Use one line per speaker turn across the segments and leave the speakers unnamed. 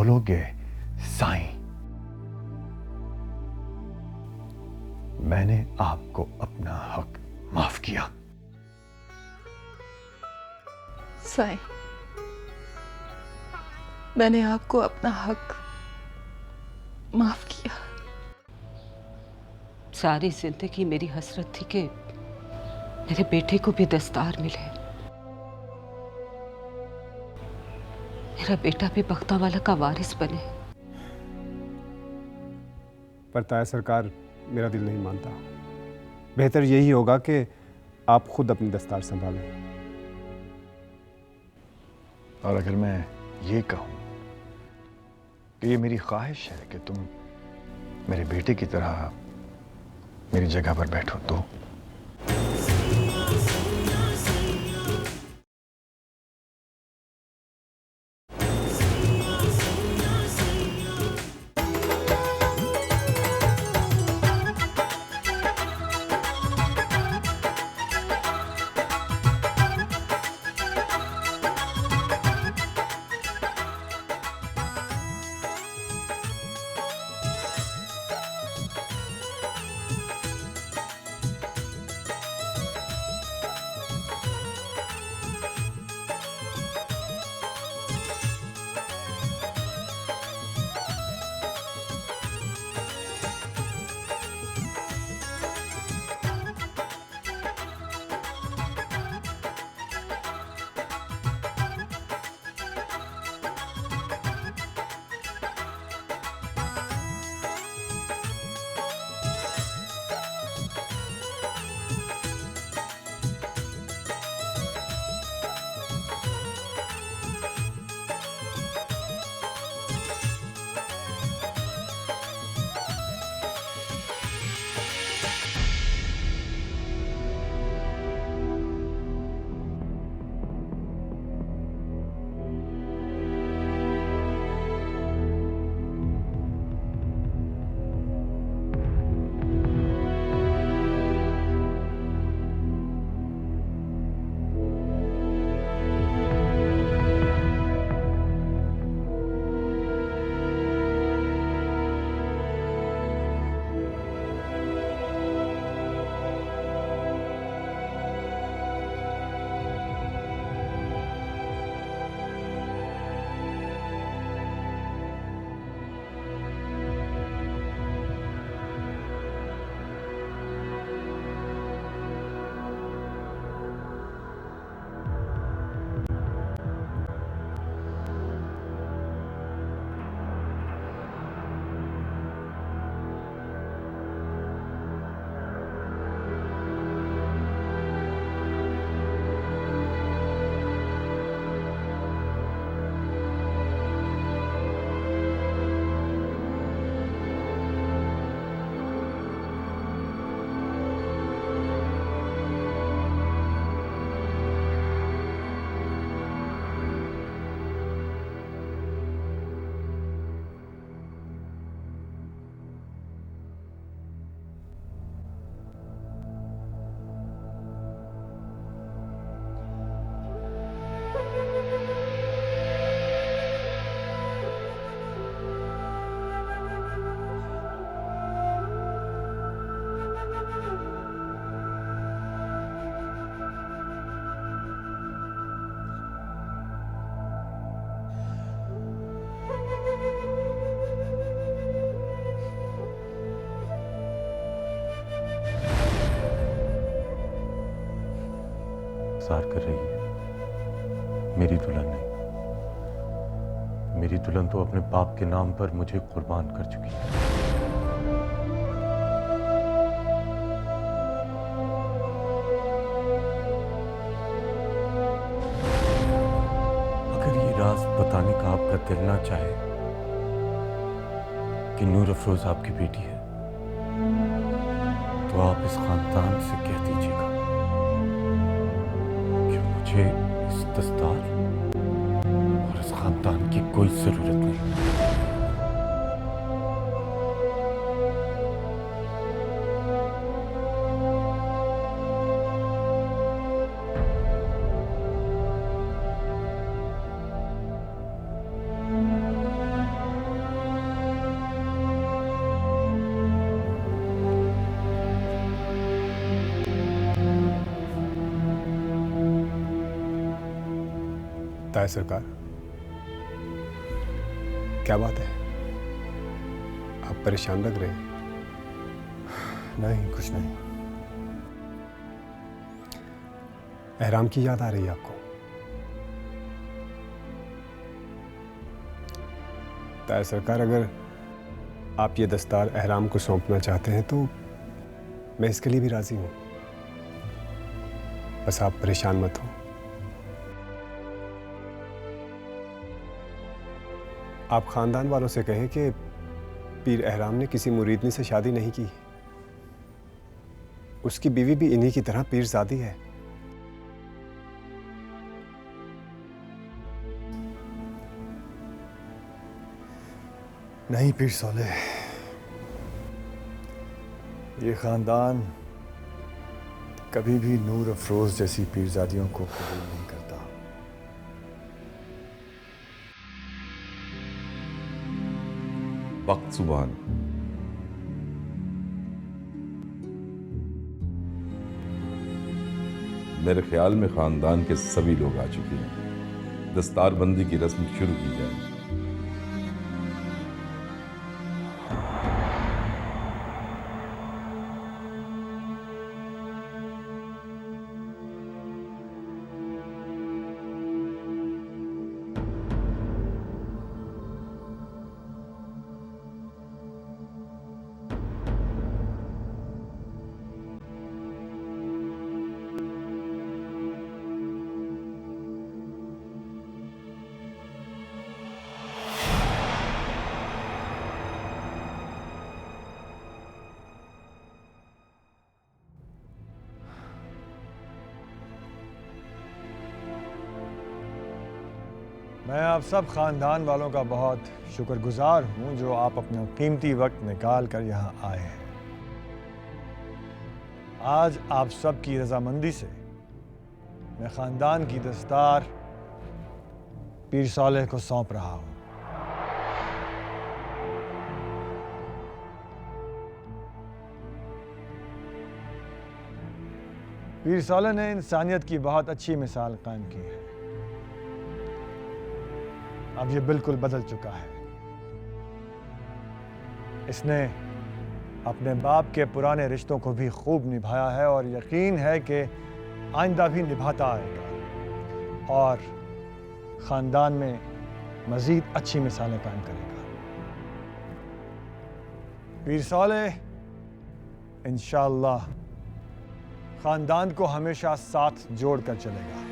बोलोगे साईं, मैंने आपको अपना हक माफ किया।
साईं, मैंने आपको अपना हक माफ किया।
सारी जिंदगी मेरी हसरत थी कि मेरे बेटे को भी दस्तार मिले, मेरा बेटा भी बख्तावाला का वारिस बने।
पर ताया सरकार, मेरा दिल नहीं मानता। बेहतर यही होगा कि आप खुद अपनी दस्तार संभालें।
और अगर मैं ये कहूं कि ये मेरी ख्वाहिश है कि तुम मेरे बेटे की तरह मेरी जगह पर बैठो तो?
इंतजार कर रही है, मेरी दुल्हन नहीं। मेरी दुल्हन तो अपने बाप के नाम पर मुझे कुर्बान कर चुकी है। अगर ये राज बताने का आपका दिल ना चाहे कि नूर अफरोज आपकी बेटी है, तो आप इस खानदान से कह दीजिएगा कि मुझे इस दस्तार और इस खानदान की कोई जरूरत नहीं।
ताया सरकार, क्या बात है? आप परेशान लग रहे हैं।
नहीं, कुछ नहीं।
एहराम की याद आ रही है आपको? ताया सरकार, अगर आप ये दस्तार एहराम को सौंपना चाहते हैं तो मैं इसके लिए भी राजी हूं। बस आप परेशान मत हो। आप खानदान वालों से कहें कि पीर एहराम ने किसी मुरीदनी से शादी नहीं की। उसकी बीवी भी इन्हीं की तरह पीरजादी है।
नहीं पीर साले, ये खानदान कभी भी नूर अफरोज जैसी पीरजादियों को कबूल नहीं करता।
वक्त सुभान। मेरे ख्याल में खानदान के सभी लोग आ चुके हैं। दस्तारबंदी की रस्म शुरू की जाए।
मैं आप सब खानदान वालों का बहुत शुक्रगुजार हूं जो आप अपना कीमती वक्त निकाल कर यहाँ आए हैं। आज आप सब की रजामंदी से मैं खानदान की दस्तार पीर सालेह को सौंप रहा हूं। पीर सालेह ने इंसानियत की बहुत अच्छी मिसाल कायम की है। अब ये बिल्कुल बदल चुका है। इसने अपने बाप के पुराने रिश्तों को भी खूब निभाया है और यकीन है कि आइंदा भी निभाता आएगा और ख़ानदान में मज़ीद अच्छी मिसालें कायम करेगा। पीर सालेह इंशाअल्लाह ख़ानदान को हमेशा साथ जोड़ कर चलेगा।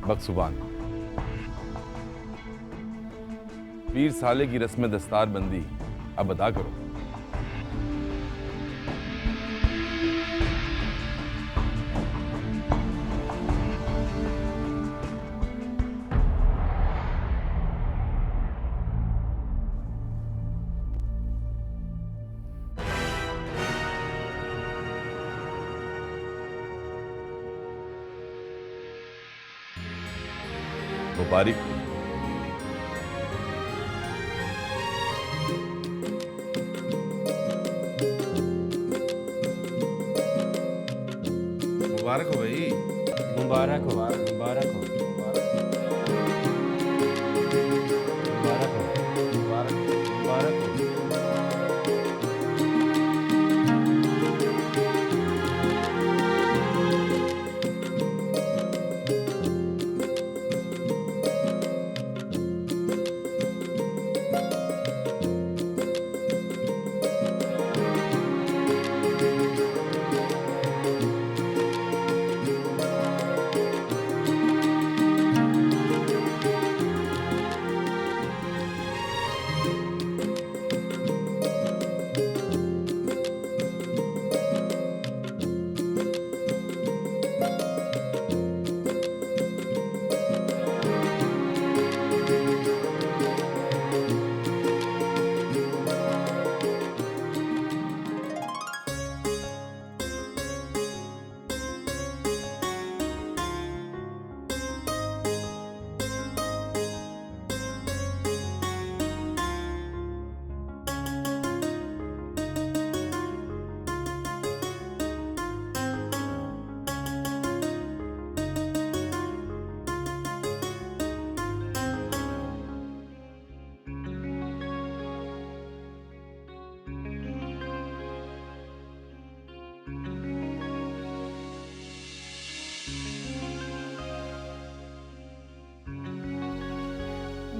बख्शुबान। पीर साले की रस्म दस्तार बंदी अब अदा करो। मुबारक हो। मुबारक हो भाई।
मुबारक हो, मुबारक हो, मुबारक हो, मुबारक हो।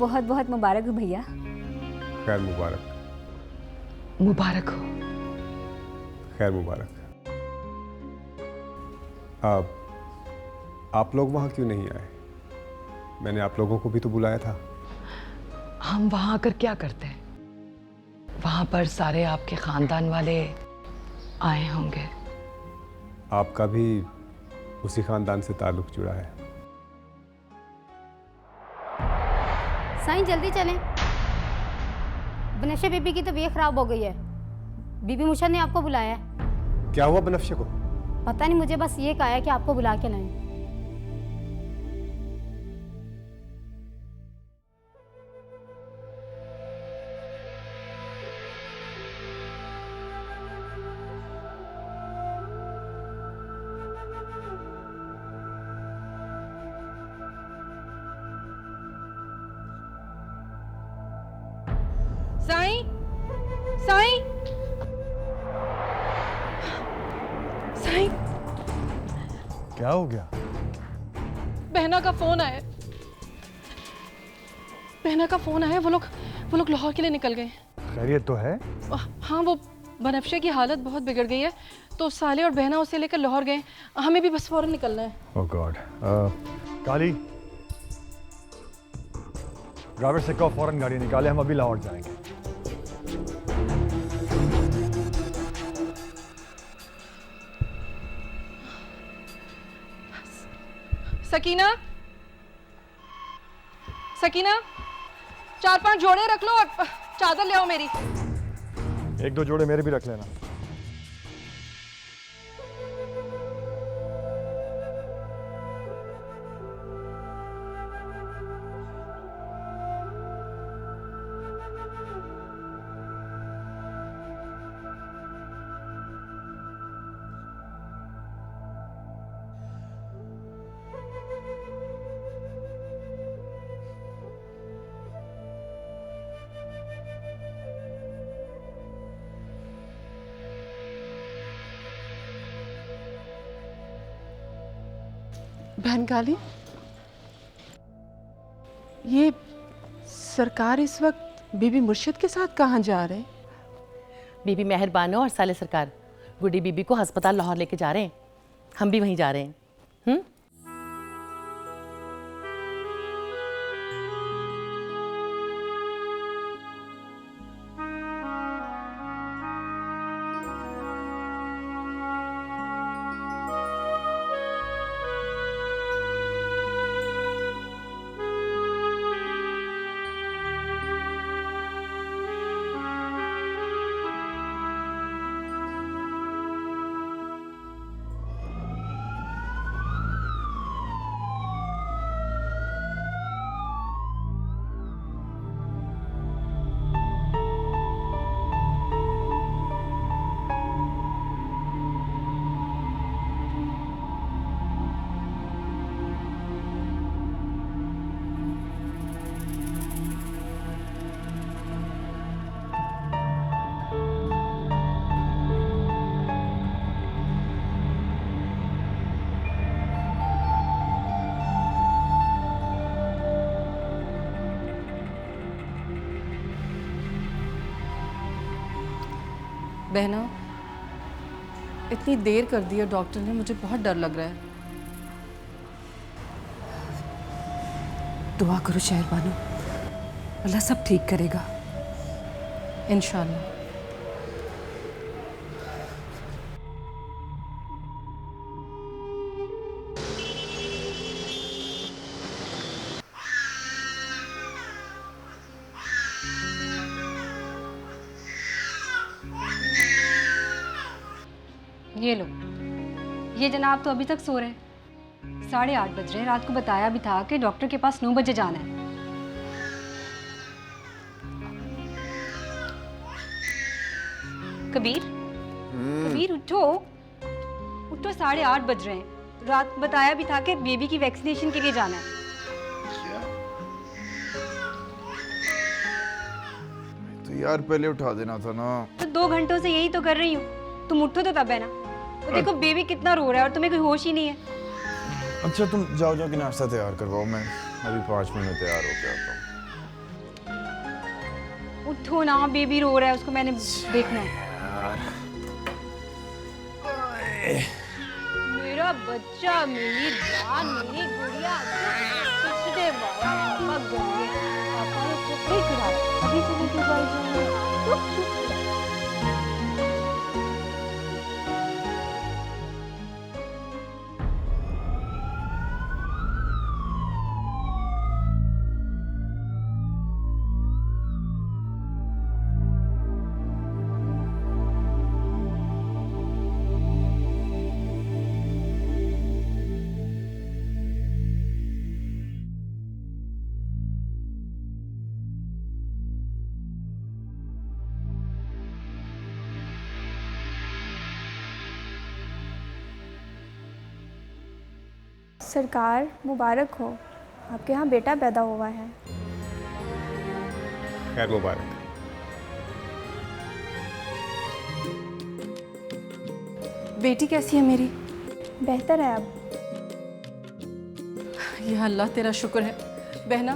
बहुत बहुत मुबारक हो भैया।
खैर मुबारक।
मुबारक हो।
खैर मुबारक। आप लोग वहाँ क्यों नहीं आए? मैंने आप लोगों को भी तो बुलाया था।
हम वहां आकर क्या करते हैं? वहां पर सारे आपके खानदान वाले आए होंगे।
आपका भी उसी खानदान से ताल्लुक जुड़ा है।
साईं जल्दी चलें, बनफ्शा बीबी की तबीयत खराब हो गई है। बीबी मुर्शद ने आपको बुलाया है।
क्या हुआ बनफ्शा को?
पता नहीं, मुझे बस ये कहा है कि आपको बुला के लाएं।
साईं, साईं, साईं,
क्या हो गया?
बहना का फोन आया। बहना का फोन आया। वो लोग लाहौर के लिए निकल गए।
खैरियत तो है?
हाँ, वो बनफ्शा की हालत बहुत बिगड़ गई है, तो साले और बहना उसे लेकर लाहौर गए। हमें भी बस फौरन निकलना है।
ओह गॉड। काली, ड्राइवर से कहो फौरन गाड़ी निकाले, हम अभी लाहौर जाएंगे।
सकीना, सकीना, 4-5 जोड़े रख लो और चादर ले आओ मेरी।
1-2 जोड़े मेरे भी रख लेना।
बहन काली, ये सरकार इस वक्त बीबी मुर्शिद के साथ कहाँ जा रहे हैं?
बीबी मेहरबानो और साले सरकार गुड्डी बीबी को अस्पताल लाहौर लेके जा रहे हैं। हम भी वहीं जा रहे हैं।
बहना, इतनी देर कर दी है डॉक्टर ने, मुझे बहुत डर लग रहा है।
दुआ करो शहरबानो, अल्लाह सब ठीक करेगा
इंशाल्लाह।
ये लो, ये जनाब तो अभी तक सो रहे हैं। 8:30 बज रहे हैं। रात को बताया भी था कि डॉक्टर के पास 9 बजे जाना है। कबीर, कबीर उठो, उठो, 8:30 बज रहे हैं। रात बताया भी था कि बेबी की वैक्सीनेशन के लिए जाना है।
तो यार पहले उठा देना था ना।
तो 2 घंटों से यही तो कर रही हूँ। तुम उठो तो तब है ना। तो देखो बेबी कितना रो रहा है और तुम्हें कोई होश ही नहीं है।
अच्छा तुम जाओ, जाओ कि नाश्ता तैयार करवाओ। मैं अभी 5 मिनट में तैयार होके आता हूँ।
उठो ना, बेबी रो रहा है, उसको मैंने देखना है। मेरा बच्चा, मेरी जान, मेरी गुड़िया, पिछले बार पापा गए, पापा ने चुप नहीं करा, अभी चले क्यों भाई जान, चुप चुप।
सरकार मुबारक हो, आपके यहाँ बेटा पैदा हुआ है।
खैर मुबारक।
बेटी कैसी है मेरी?
बेहतर है अब।
या अल्लाह तेरा शुक्र है। बहना,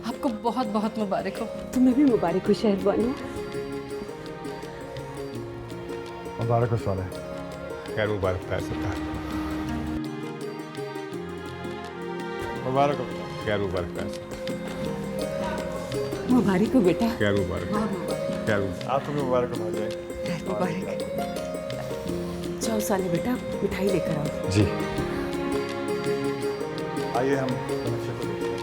आपको बहुत बहुत मुबारक हो।
तुम्हें भी मुबारक हो शहरबानो।
मुबारक हो साले।
खैर मुबारक है सरकार।
मुबारक हो।
खैर मुबारक है।
मुबारक हो बेटा।
खैर मुबारक। खैर मुबारक।
आपको भी मुबारक हो भाई।
मुबारक। जाओ साले बेटा, मिठाई लेकर आओ।
जी। आइए हम बनफशे को देखते हैं।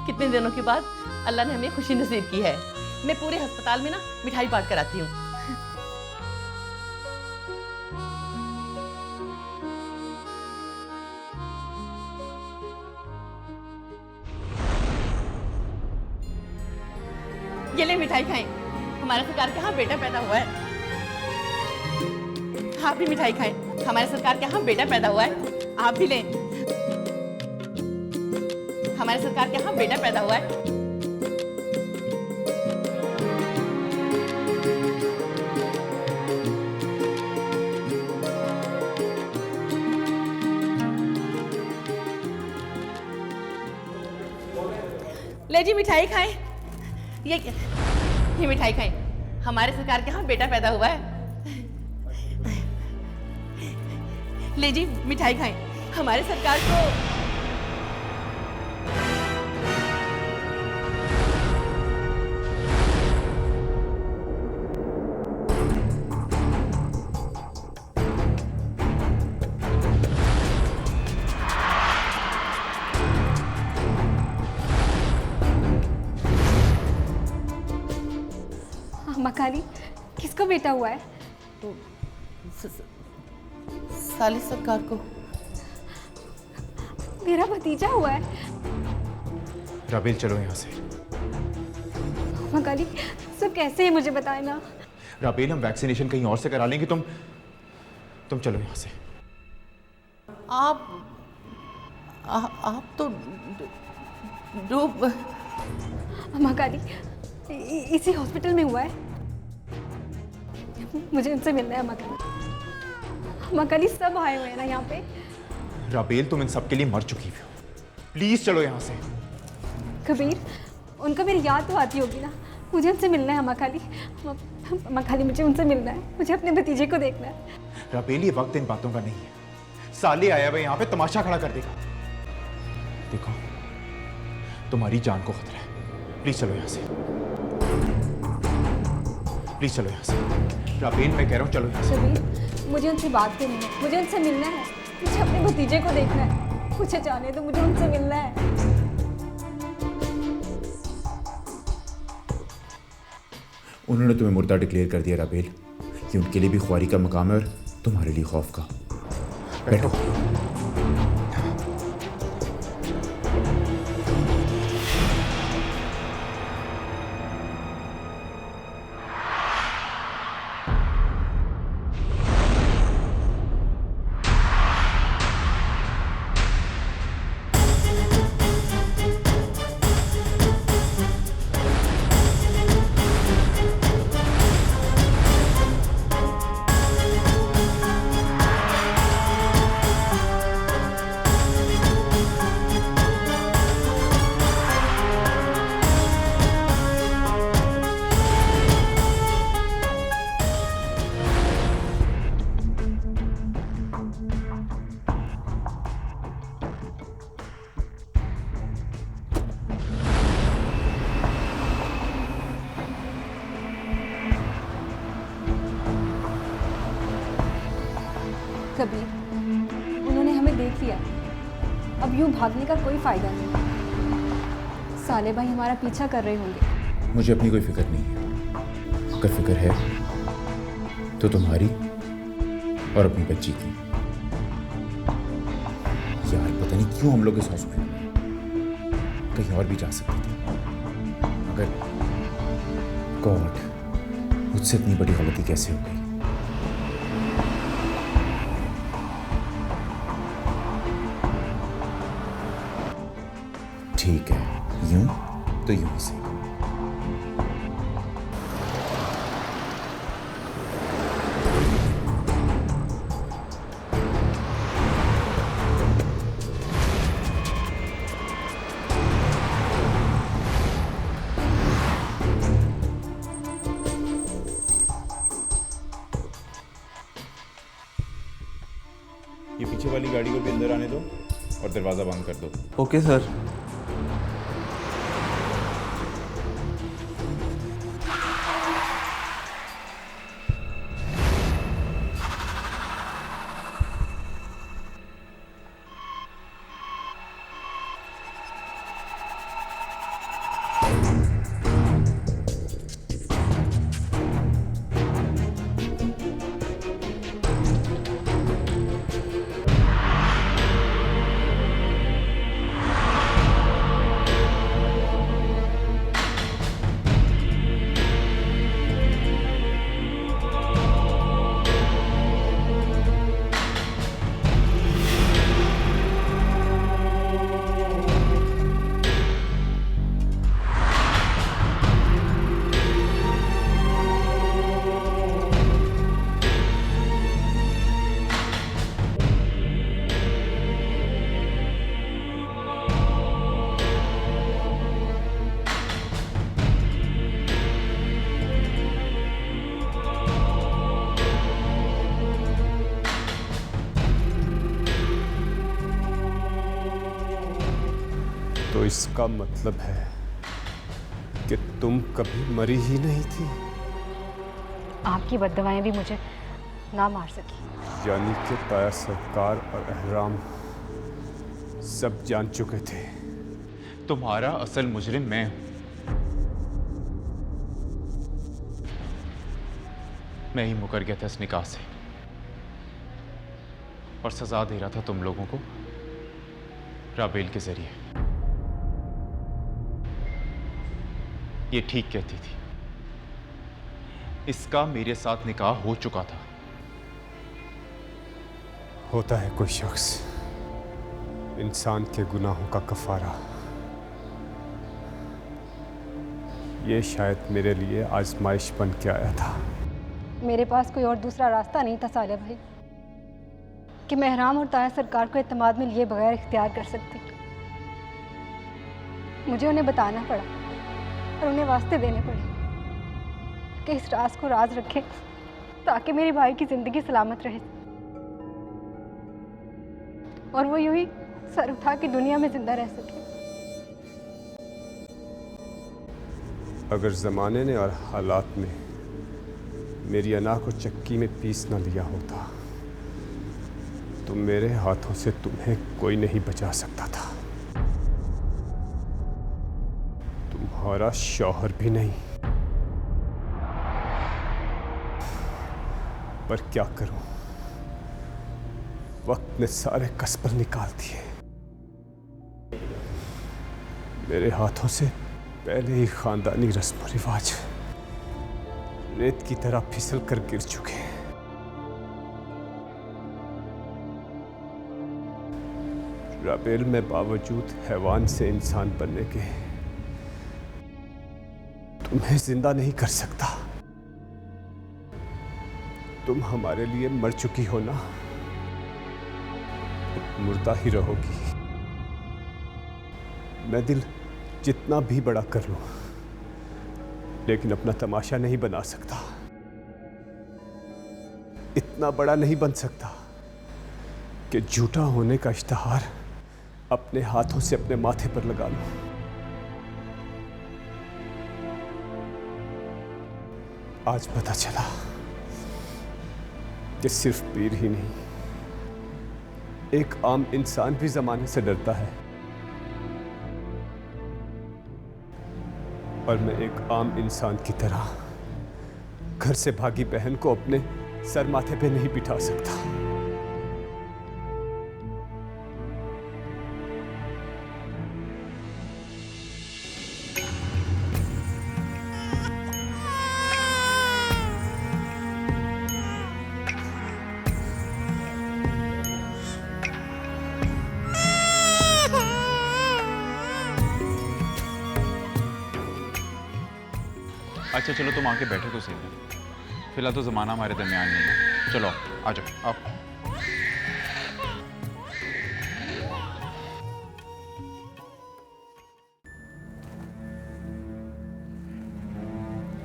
कितने दिनों के बाद अल्लाह ने हमें खुशी नसीब की है। मैं पूरे अस्पताल में ना मिठाई बांट कर आती हूँ। ये ले मिठाई खाएं। हमारे सरकार के यहाँ बेटा पैदा हुआ है। आप भी मिठाई खाएं। हमारे सरकार के यहाँ बेटा पैदा हुआ है। आप भी लें। हमारे सरकार के यहाँ बेटा पैदा हुआ है। ले जी मिठाई खाएं। ये मिठाई खाएं। हमारे सरकार के यहाँ बेटा पैदा हुआ है। ले जी मिठाई खाएं। हमारे सरकार को
मकाली किसको बेटा हुआ है?
साली सरकार को।
मेरा भतीजा हुआ है।
राबेल चलो यहाँ से।
मकाली सब कैसे है मुझे बताए ना।
राबेल हम वैक्सीनेशन कहीं और से करा लेंगे, तुम चलो यहाँ से।
आप तो डूब।
मकाली इसी हॉस्पिटल में हुआ है। मुझे उनसे मिलना है मकाली। मकाली सब आए हुए हैं ना यहाँ पे।
राबेल तुम इन सब के लिए मर चुकी हो, प्लीज चलो यहाँ से।
कबीर उनको मेरी याद तो आती होगी ना। मुझे उनसे मिलना है मकाली। मकाली मुझे उनसे मिलना है। मुझे अपने भतीजे को देखना है।
राबेल ये वक्त इन बातों का नहीं है। साले आया हुआ यहाँ पे तमाशा खड़ा कर देगा। देखो तुम्हारी जान को खतरा है, प्लीज चलो यहाँ से। प्लीज चलो यहाँ से। राबेल मैं कह रहा हूँ चलो यहाँ से।
कबीर मुझे उनसे बात करनी है। मुझे उनसे मिलना है। मुझे अपने भतीजे को देखना है। मुझे जाने दो, मुझे उनसे मिलना है।
उन्होंने तुम्हें मुर्दा डिक्लेयर कर दिया राबेल। ये उनके लिए भी ख्वारी का मकाम है और तुम्हारे लिए खौफ का। बैठो।
कबीर उन्होंने हमें देख लिया। अब यूं भागने का कोई फायदा नहीं। साले भाई हमारा पीछा कर रहे होंगे।
मुझे अपनी कोई फिक्र नहीं है। अगर फिक्र है तो तुम्हारी और अपनी बच्ची की। यार पता नहीं क्यों हम लोग इस हॉस्पिटल में, कहीं और भी जा सकते थे। अगर गॉड मुझसे इतनी बड़ी गलती कैसे हो गई। ठीक है, यूं तो यूं ही से।
ये पीछे वाली गाड़ी को भी अंदर आने दो और दरवाज़ा बंद कर दो।
Okay sir.
तो इसका मतलब है कि तुम कभी मरी ही नहीं थी।
आपकी बद्दुआएं भी मुझे ना मार सकी।
यानी कि ताया सरकार और अहराम सब जान चुके थे।
तुम्हारा असल मुजरिम मैं हूं। मैं ही मुकर गया था इस निकाह से और सजा दे रहा था तुम लोगों को राबेल के जरिए। ये ठीक कहती थी। इसका मेरे साथ निकाह हो चुका था।
होता है कोई शख्स इंसान के गुनाहों का कफारा। ये शायद मेरे लिए आजमाइश बन के आया था।
मेरे पास कोई और दूसरा रास्ता नहीं था साले भाई कि मैं अहराम और ताया सरकार को एतमाद में लिए बगैर इख्तियार कर सकती। मुझे उन्हें बताना पड़ा और उन्हें वास्ते देने पड़े कि इस राज को राज रखें ताकि मेरे भाई की जिंदगी सलामत रहे और वो यूं ही सर उठा के दुनिया में जिंदा रह सके।
अगर ज़माने ने और हालात ने मेरी अना को चक्की में पीस ना लिया होता तो मेरे हाथों से तुम्हें कोई नहीं बचा सकता था। तुम्हारा शौहर भी नहीं। पर क्या करूं, वक्त ने सारे कसबर निकाल दिए। मेरे हाथों से पहले ही खानदानी रस्म रिवाज रेत की तरह फिसल कर गिर चुके हैं। राबेल में बावजूद हैवान से इंसान बनने के तुम्हें जिंदा नहीं कर सकता। तुम हमारे लिए मर चुकी हो ना, मुर्दा ही रहोगी। मैं दिल जितना भी बड़ा कर लूं लेकिन अपना तमाशा नहीं बना सकता। इतना बड़ा नहीं बन सकता कि झूठा होने का इश्तिहार अपने हाथों से अपने माथे पर लगा लूं। आज पता चला कि सिर्फ पीर ही नहीं, एक आम इंसान भी जमाने से डरता है। और मैं एक आम इंसान की तरह घर से भागी बहन को अपने सर माथे पे नहीं बिठा सकता।
अच्छा चलो तुम आके बैठो तो सही है। फिलहाल तो ज़माना हमारे दरमियान नहीं है। चलो आ जाओ आप।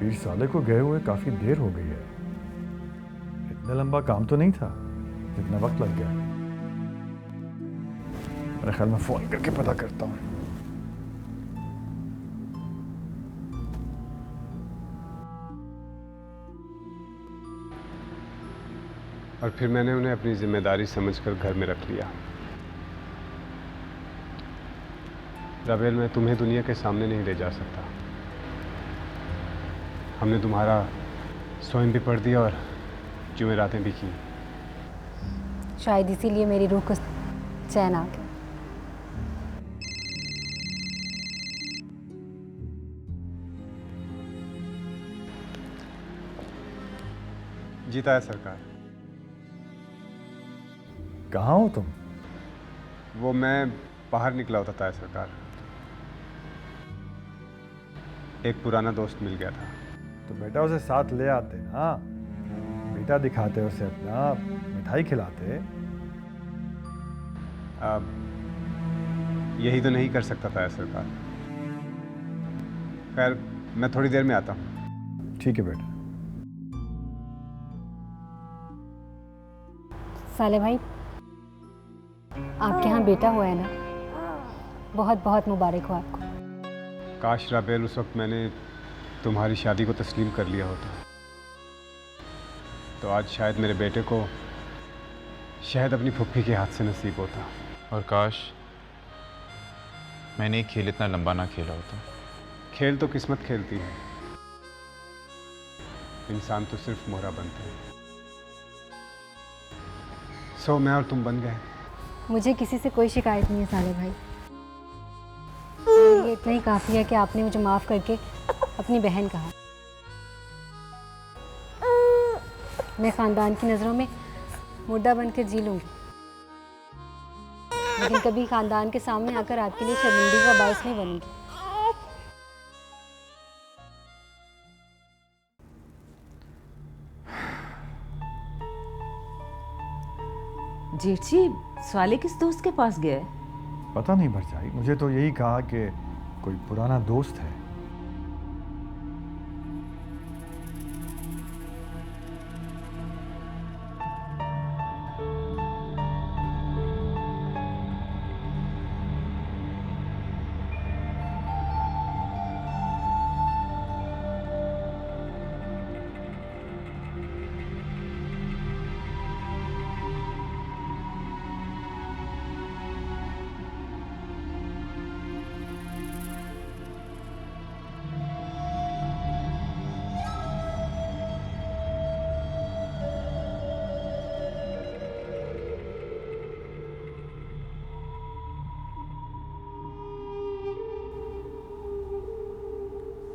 पीर साले को गए हुए काफी देर हो गई है। इतना लंबा काम तो नहीं था जितना वक्त लग गया। मेरे ख्याल में फोन करके पता करता हूँ।
और फिर मैंने उन्हें अपनी जिम्मेदारी समझकर घर में रख लिया। राबेल, मैं तुम्हें दुनिया के सामने नहीं ले जा सकता। हमने तुम्हारा स्वयं भी पढ़ दिया और जुमेरातें भी की।
शायद इसीलिए मेरी रूह को चैन आ गया।
जीता है सरकार।
कहाँ हो तुम?
वो मैं बाहर निकला होता था सरकार। एक पुराना दोस्त मिल गया था।
तो बेटा उसे साथ ले आते ना, बेटा दिखाते उसे अपना, मिठाई खिलाते।
अब यही तो नहीं कर सकता था सरकार। खैर मैं थोड़ी देर में आता हूँ।
ठीक है बेटा।
साले भाई, आपके यहाँ बेटा हुआ है ना? बहुत बहुत मुबारक हो आपको।
काश राबेल उस वक्त मैंने तुम्हारी शादी को तस्लीम कर लिया होता, तो आज शायद मेरे बेटे को शहद अपनी फुफ्फी के हाथ से नसीब होता।
और काश मैंने एक खेल इतना लंबा ना खेला होता।
खेल तो किस्मत खेलती है, इंसान तो सिर्फ मोहरा बनते हैं। सो मैं और तुम बन गए।
मुझे किसी से कोई शिकायत नहीं है साले भाई। मेरे लिए इतना ही काफ़ी है कि आपने मुझे माफ़ करके अपनी बहन कहा। मैं ख़ानदान की नज़रों में मुर्दा बनकर जी लूँगी, लेकिन कभी ख़ानदान के सामने आकर आपके लिए शर्मिंदगी का बायस नहीं बनूंगी।
जेठ जी, साले किस दोस्त के पास गया है?
पता नहीं भरजाई, मुझे तो यही कहा कि कोई पुराना दोस्त है।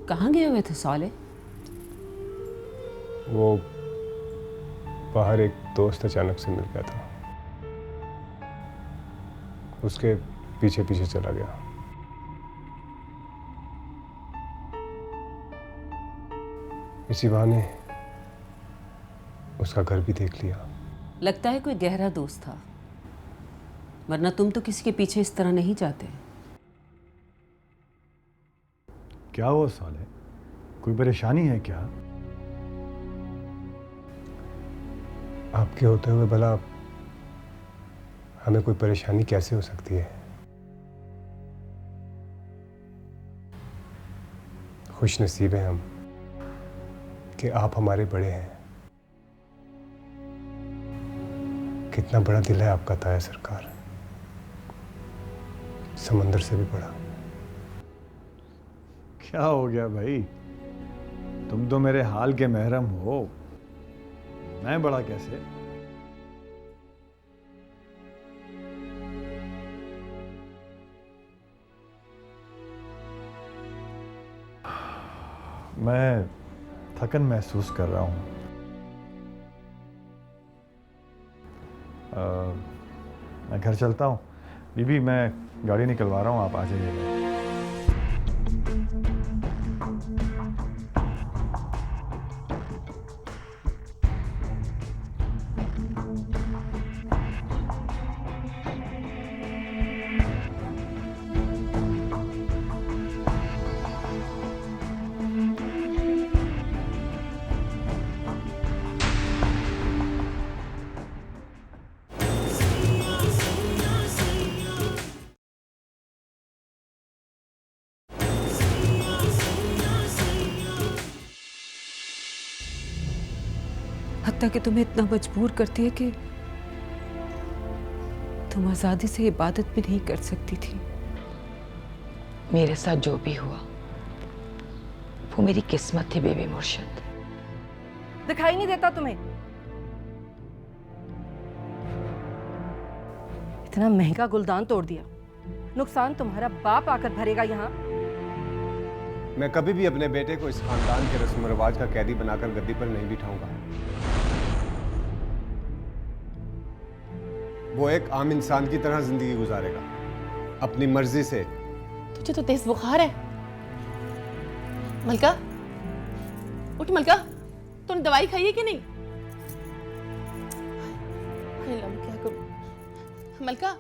कहाँ गए हुए थे साले?
वो बाहर एक दोस्त अचानक से मिल गया था, उसके पीछे पीछे चला गया। इसी बहाने उसका घर भी देख लिया।
लगता है कोई गहरा दोस्त था, वरना तुम तो किसी के पीछे इस तरह नहीं जाते।
क्या हुआ साले, कोई परेशानी है क्या?
आपके होते हुए भला हमें कोई परेशानी कैसे हो सकती है? खुश नसीब हैं हम कि आप हमारे बड़े हैं। कितना बड़ा दिल है आपका ताया सरकार, समंदर से भी बड़ा।
क्या हो गया भाई, तुम तो मेरे हाल के महरम हो, मैं बड़ा कैसे? मैं थकन महसूस कर रहा हूं। मैं घर चलता हूं। बीबी, मैं गाड़ी निकलवा रहा हूं, आप आ जाइएगा।
हत्ता कि तुम्हें इतना मजबूर करती है कि तुम आजादी से इबादत भी नहीं कर सकती थी।
मेरे साथ जो भी हुआ वो मेरी किस्मत थी बेबी मुर्शिद।
दिखाई नहीं देता तुम्हें? इतना महंगा गुलदान तोड़ दिया, नुकसान तुम्हारा बाप आकर भरेगा यहाँ।
मैं कभी भी अपने बेटे को इस खानदान के रस्म रिवाज का कैदी बनाकर गद्दी पर नहीं बिठाऊंगा। वो एक आम इंसान की तरह जिंदगी गुजारेगा, अपनी मर्जी से।
तुझे तो तेज बुखार है। मलका, उठ मलका, तूने दवाई खाई है कि नहीं? क्या करूं? मलका